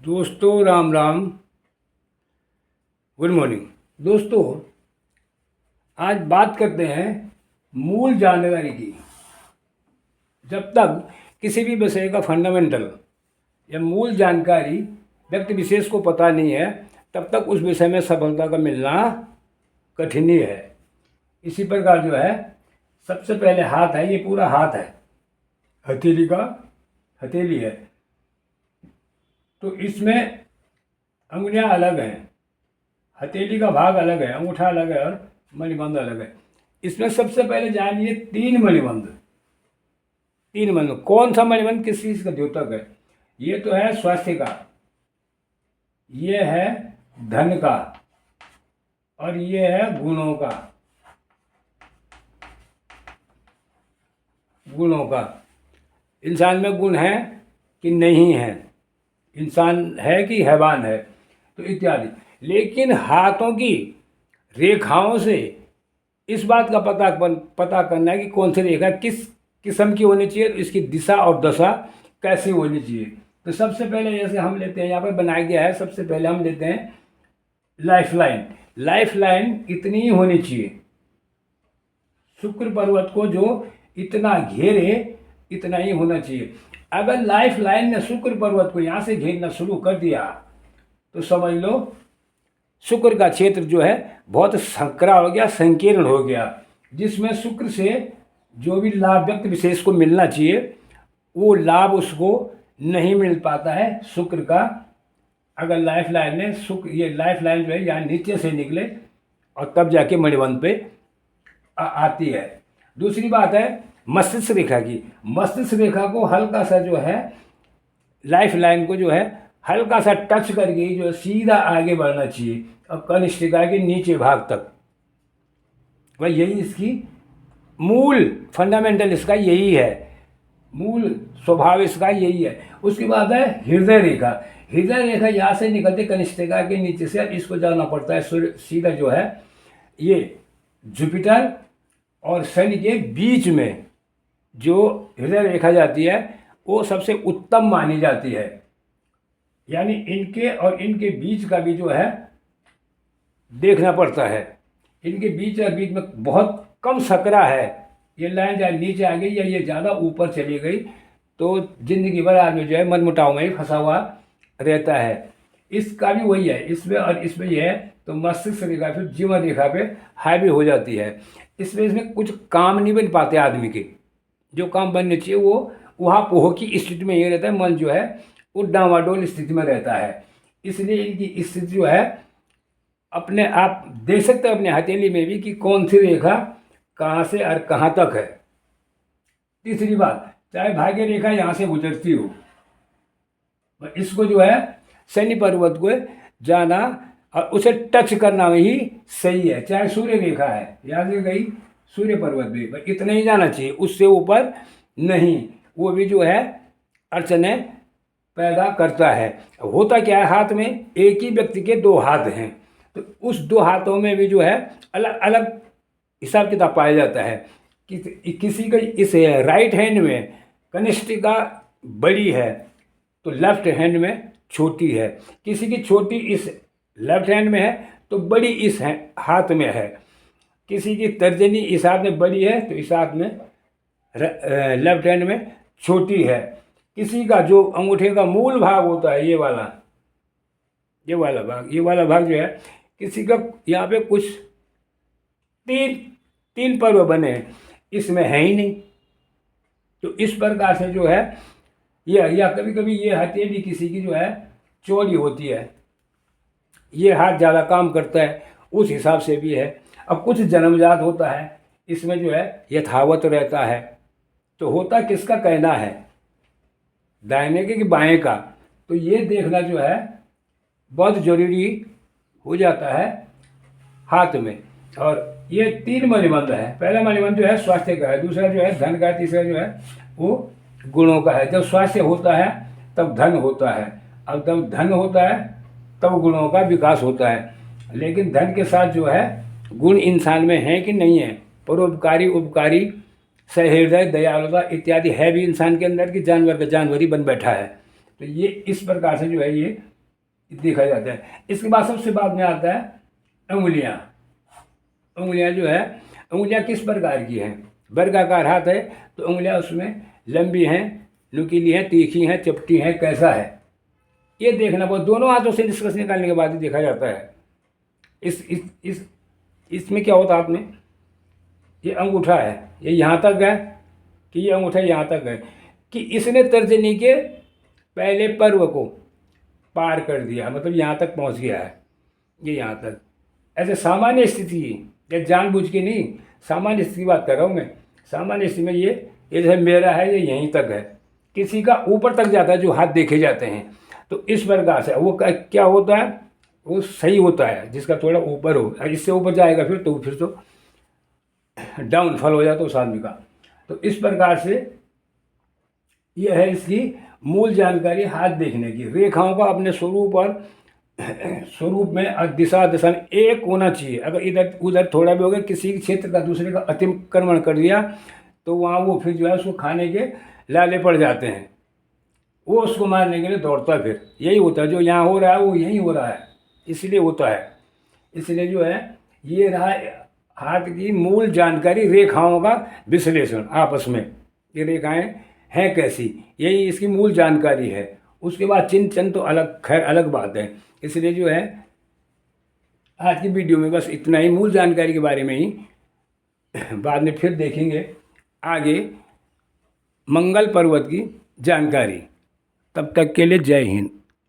दोस्तों Ram Ram, good morning. दोस्तों, आज बात करते हैं मूल जानकारी की। जब तक किसी भी विषय का फंडामेंटल या मूल जानकारी व्यक्ति विशेष को पता नहीं है, तब तक उस विषय में सफलता का मिलना कठिन ही है। इसी प्रकार जो है, सबसे पहले हाथ है, ये पूरा हाथ है, हथेली का हथेली है। तो इसमें अंगुलियां अलग हैं, हथेली का भाग अलग है, अंगूठा अलग है और मणिबंध अलग है। इसमें सबसे पहले जानिए तीन मणिबंध। कौन सा मणिबंध किस चीज का द्योतक है? ये तो है स्वास्थ्य का, ये है धन का और ये है गुणों का। इंसान में गुण है कि नहीं है, इंसान है कि हैवान है, तो इत्यादि। लेकिन हाथों की रेखाओं से इस बात का पता करना है कि कौन सी रेखा किस किस्म की होनी चाहिए, इसकी दिशा और दशा कैसी होनी चाहिए। तो सबसे पहले जैसे हम लेते हैं, यहाँ पर बनाया गया है, सबसे पहले हम लेते हैं लाइफ लाइन इतनी ही होनी चाहिए। शुक्र पर्वत को जो इतना घेरे इतना ही होना चाहिए। अगर लाइफ लाइन ने शुक्र पर्वत को यहाँ से घेरना शुरू कर दिया तो समझ लो शुक्र का क्षेत्र जो है बहुत संकरा हो गया, संकीर्ण हो गया, जिसमें शुक्र से जो भी लाभ व्यक्ति विशेष को मिलना चाहिए वो लाभ उसको नहीं मिल पाता है शुक्र का। अगर लाइफ लाइन ने ये लाइफ लाइन जो है यहाँ नीचे से निकले और तब जाके मणिबंध पे आती है। दूसरी बात है मस्तिष्क रेखा की। मस्तिष्क रेखा को हल्का सा जो है, लाइफ लाइन को जो है हल्का सा टच करके जो सीधा आगे बढ़ना चाहिए और कनिष्ठिका के नीचे भाग तक। भाई यही इसकी मूल फंडामेंटल इसका यही है, मूल स्वभाव इसका यही है। उसके बाद है हृदय रेखा। हृदय रेखा यहाँ से निकलते कनिष्ठिका के नीचे से, अब इसको जाना पड़ता है सीधा जो है ये जुपिटर और शनि के बीच में जो हृदय रेखा जाती है वो सबसे उत्तम मानी जाती है। यानी इनके और इनके बीच का भी जो है देखना पड़ता है। इनके बीच में बहुत कम सकरा है, ये लाइन चाहे नीचे आ गई या ये ज़्यादा ऊपर चली गई तो जिंदगी भर आदमी जो है मनमुटाव में ही फंसा हुआ रहता है। इसका भी वही है, इसमें और इसमें ये है तो मस्तिष्क रेखा फिर जीवन रेखा पे हावी हो जाती है। इसमें कुछ काम नहीं बन पाते आदमी के, जो काम बनने चाहिए वो वहाँ पोह की स्थिति में ये रहता है। मन जो है वो डामाडोल स्थिति में रहता है। इसलिए इनकी स्थिति जो है अपने आप देख सकते हैं अपने हथेली में भी कि कौन सी रेखा कहाँ से और कहाँ तक है। तीसरी बात, चाहे भाग्य रेखा यहाँ से गुजरती हो, इसको जो है शनि पर्वत को जाना और उसे टच करना ही सही है। चाहे सूर्य रेखा है, यहाँ से गई सूर्य पर्वत भी, बस इतना ही जाना चाहिए, उससे ऊपर नहीं। वो भी जो है अड़चने पैदा करता है। होता क्या है, हाथ में एक ही व्यक्ति के दो हाथ हैं, तो उस दो हाथों में भी जो है अलग अलग हिसाब किताब पाया जाता है। किसी का इस राइट हैंड में कनिष्ठिका बड़ी है तो लेफ्ट हैंड में छोटी है, किसी की छोटी इस लेफ्ट हैंड में है तो बड़ी इस हाथ में है, किसी की तर्जनी इस हाथ में बड़ी है तो इस हाथ में लेफ्ट हैंड में छोटी है। किसी का जो अंगूठे का मूल भाग होता है ये वाला भाग जो है, किसी का यहाँ पे कुछ तीन पर्व बने हैं, इसमें है ही नहीं। तो इस प्रकार से जो है या कभी कभी ये हथेली किसी की जो है चौड़ी होती है, ये हाथ ज़्यादा काम करता है, उस हिसाब से भी है। अब कुछ जन्मजात होता है, इसमें जो है यथावत रहता है। तो होता किसका कहना है, दाहिने के कि बाएं का, तो ये देखना जो है बहुत ज़रूरी हो जाता है हाथ में। और ये तीन मणिबंध है। पहला मणिबंध जो है स्वास्थ्य का है, दूसरा जो है धन का है, तीसरा जो है वो गुणों का है। जब स्वास्थ्य होता है तब धन होता है, अब जब धन होता है तब गुणों का विकास होता है। लेकिन धन के साथ जो है गुण इंसान में है कि नहीं है, परोपकारी, उपकारी, सहृदय, दयालुता इत्यादि है भी इंसान के अंदर, की जानवर का जानवर ही बन बैठा है। तो ये इस प्रकार से जो है ये देखा जाता है। इसके बाद सबसे बाद में आता है उंगलियां। उंगलियां जो है, उंगलियां किस प्रकार की हैं? वर्गाकार हाथ है तो उंगलियां उसमें लंबी हैं, नुकीली हैं, तीखी हैं, चपटी हैं, कैसा है ये देखना। वो दोनों हाथों से निष्कर्ष निकालने के बाद ही देखा जाता है। इस इसमें क्या होता है हाथ में, ये अंगूठा है, ये यहाँ तक है कि ये अंगूठा यहाँ तक है कि इसने तर्जनी के पहले पर्व को पार कर दिया, मतलब यहाँ तक पहुँच गया है, ये यहाँ तक। ऐसे सामान्य स्थिति, ये जानबूझ के नहीं, सामान्य स्थिति की बात कर रहा हूँ मैं। सामान्य स्थिति में ये जैसे मेरा है ये यहीं तक है, किसी का ऊपर तक जाता है जो हाथ देखे जाते हैं। तो इस प्रकार से वो क्या होता है, वो सही होता है जिसका थोड़ा ऊपर हो, इससे ऊपर जाएगा फिर तो डाउनफॉल हो जाता है उस आदमी का। तो इस प्रकार से यह है इसकी मूल जानकारी हाथ देखने की। रेखाओं का अपने स्वरूप और स्वरूप में दिशा दर्शन एक होना चाहिए। अगर इधर उधर थोड़ा भी हो गया, किसी क्षेत्र का दूसरे का अतिक्रमण कर दिया तो वहाँ वो फिर जो है उसको खाने के लाले पड़ जाते हैं, वो उसको मारने के लिए दौड़ता है। फिर यही होता है, जो यहाँ हो रहा है वो यहीं हो रहा है, इसलिए होता है। इसलिए जो है ये रहा हाथ की मूल जानकारी, रेखाओं का विश्लेषण आपस में, ये रेखाएं हैं कैसी, यही इसकी मूल जानकारी है। उसके बाद चिन्ह चंद तो अलग, खैर अलग बात है। इसलिए जो है आज की वीडियो में बस इतना ही, मूल जानकारी के बारे में ही। बाद में फिर देखेंगे आगे मंगल पर्वत की जानकारी। तब तक के लिए जय हिंद।